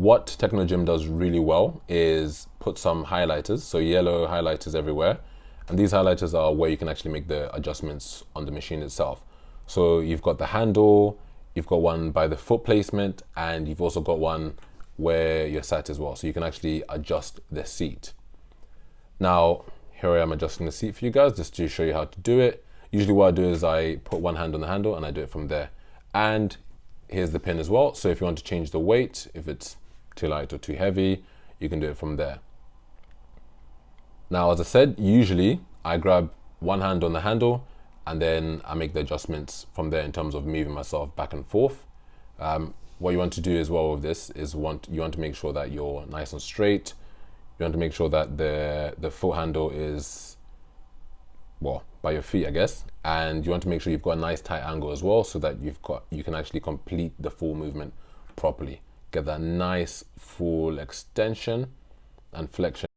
what Technogym does really well is put some highlighters, so yellow highlighters everywhere. And these highlighters are where you can actually make the adjustments on the machine itself. So you've got the handle, you've got one by the foot placement, and you've also got one where you're sat as well. So you can actually adjust the seat. Now, here I am adjusting the seat for you guys just to show you how to do it. Usually what I do is I put one hand on the handle and I do it from there. And here's the pin as well. So if you want to change the weight, if it's too light or too heavy, you can do it from there. Now, as I said, usually I grab one hand on the handle and then I make the adjustments from there in terms of moving myself back and forth. What you want to do as well with this is you want to make sure that you're nice and straight. You want to make sure that the foot handle is, well, by your feet, I guess. And you want to make sure you've got a nice tight angle as well so that you can actually complete the full movement properly. Get that nice full extension and flexion.